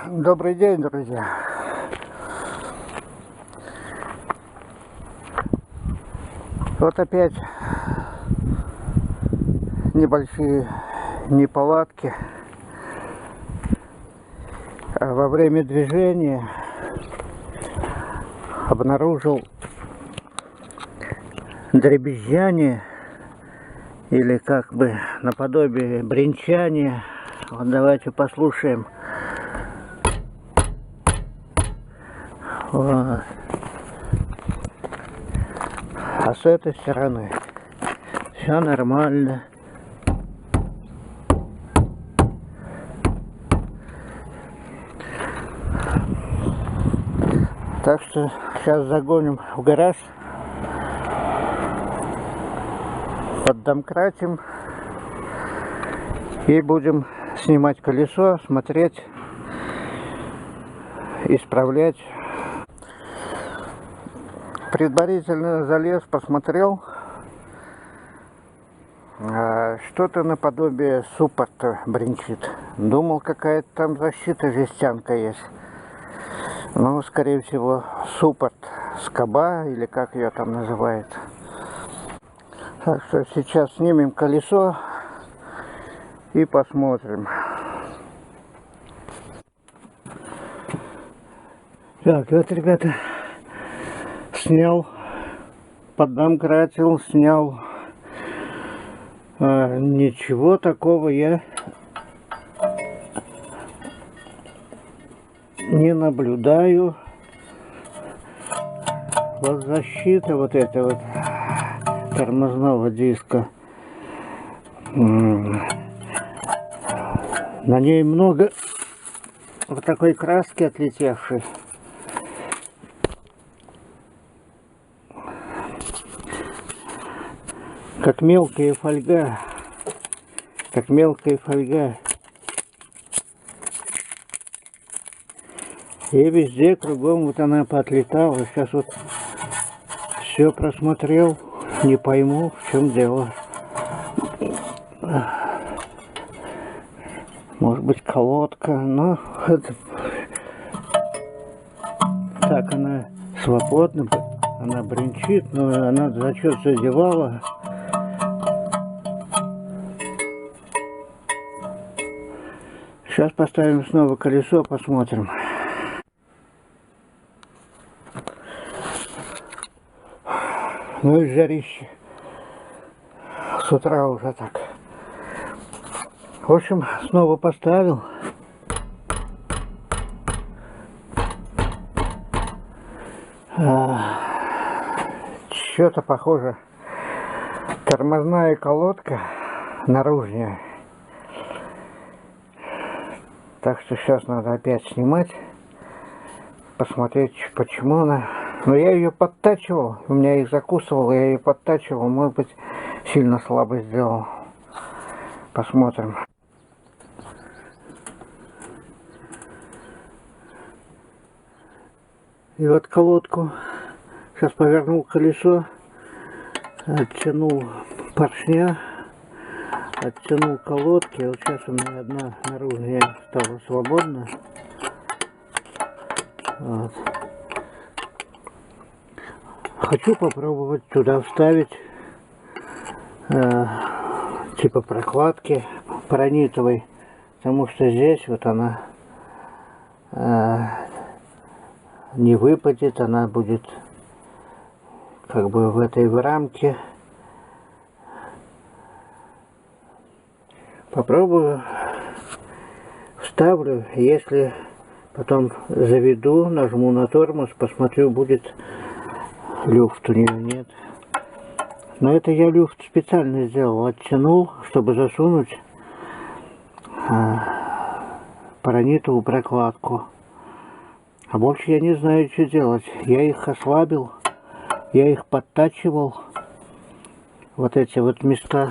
Добрый день, друзья. Вот опять небольшие неполадки. Во время движения обнаружил дребезжание или как бы наподобие бренчания. Вот давайте послушаем. Вот. А с этой стороны все нормально. Так что сейчас загоним в гараж, поддомкратим и будем снимать колесо, смотреть, исправлять. Предварительно залез, посмотрел, что-то наподобие суппорта бренчит. Думал, какая-то там защита, жестянка есть. Ну, скорее всего, суппорт скоба, или как ее там называют. Так что сейчас снимем колесо и посмотрим. Так, вот, ребята, снял, поддомкратил, снял. Ничего такого я не наблюдаю. Вот защита вот эта вот тормозного диска, на ней много вот такой краски отлетевшей. Как мелкая фольга. Как мелкая фольга. И везде кругом вот она поотлетала. Сейчас вот все просмотрел. Не пойму, в чем дело. Может быть, колодка. Но это... так она свободна. Она бренчит, но она за счет задевала. Сейчас поставим снова колесо, посмотрим. Ну и жарище. С утра уже так. В общем, снова поставил. Что-то похоже. Тормозная колодка наружная. Так что сейчас надо опять снимать, посмотреть, почему она. Но я ее подтачивал, у меня их закусывал, я ее подтачивал, может быть, сильно слабо сделал. Посмотрим. И вот колодку. Сейчас повернул колесо, оттянул поршня. Оттянул колодки, вот сейчас у меня одна наружная стала свободна. Вот. Хочу попробовать туда вставить типа прокладки паранитовой, потому что здесь вот она не выпадет, она будет как бы в этой рамке. Попробую, вставлю, если потом заведу, нажму на тормоз, посмотрю, будет люфт у нее, нет. Но это я люфт специально сделал, оттянул, чтобы засунуть паранитовую прокладку. А больше я не знаю, что делать. Я их ослабил, я их подтачивал, вот эти вот места.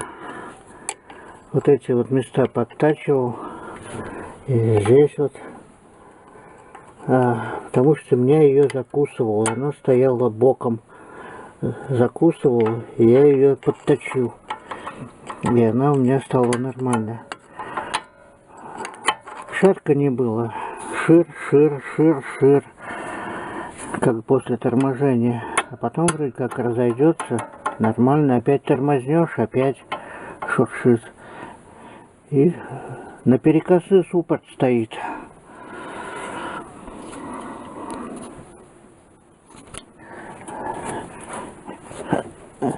Вот эти вот места подтачивал. И здесь вот. Потому что меня ее закусывало. Она стояла боком. Закусывала. И я ее подточил. И она у меня стала нормальная. Шарка не было. шир, шир, шир, шир, как после торможения. А потом вроде как разойдется нормально, опять тормознешь, опять шуршит. И на перекосы суппорт стоит.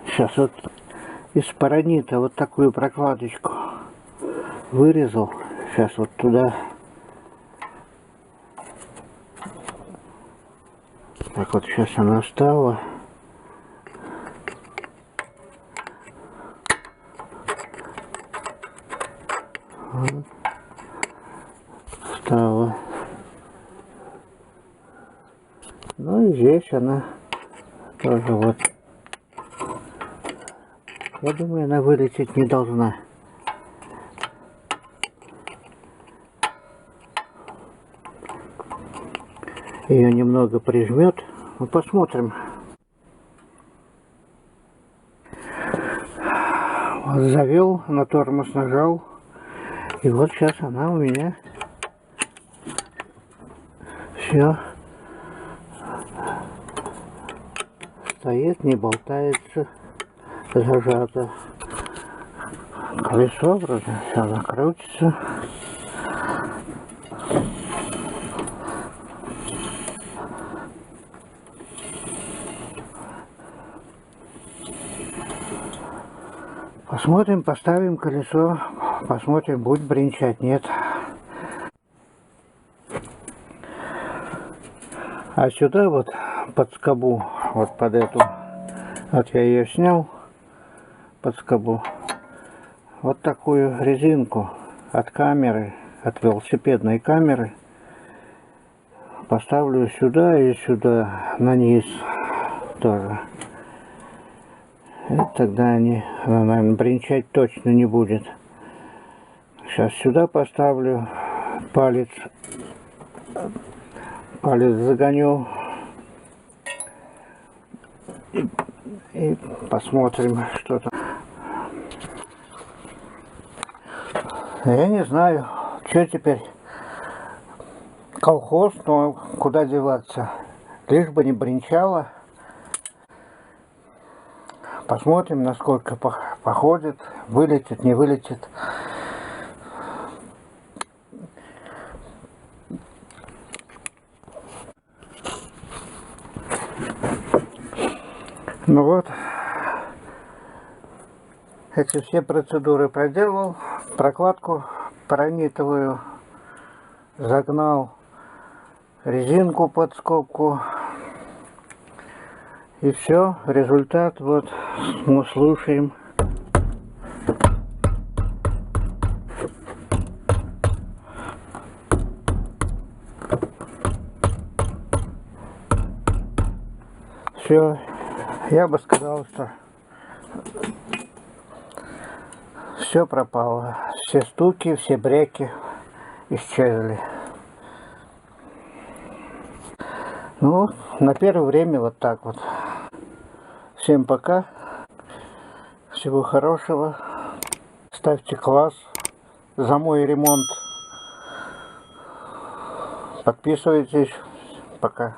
Сейчас вот из паранита вот такую прокладочку вырезал. Сейчас вот туда. Так вот сейчас она встала. Встала. Ну и здесь она тоже вот. Я думаю, она вылететь не должна. Ее немного прижмет. Ну, посмотрим. Вот завел, на тормоз нажал. И вот сейчас она у меня все стоит, не болтается, зажато. Колесо вроде все накрутится. Посмотрим, поставим колесо, посмотрим, будет бренчать, нет. А сюда вот под скобу, вот под эту, вот я ее снял под скобу, вот такую резинку от камеры, от велосипедной камеры поставлю сюда и сюда, на низ тоже. И тогда она, наверное, бренчать точно не будет. Сейчас сюда поставлю, палец загоню и посмотрим, что там. Я не знаю, что теперь. Колхоз, но куда деваться, лишь бы не бренчало. Посмотрим, насколько походит, вылетит, не вылетит. Ну вот, эти все процедуры проделал, прокладку паранитовую загнал, резинку под скобку. И все, результат вот мы слушаем. Все, я бы сказал, что все пропало. Все стуки, все бреки исчезли. Ну, на первое время вот так вот. Всем пока. Всего хорошего. Ставьте класс за мой ремонт. Подписывайтесь. Пока.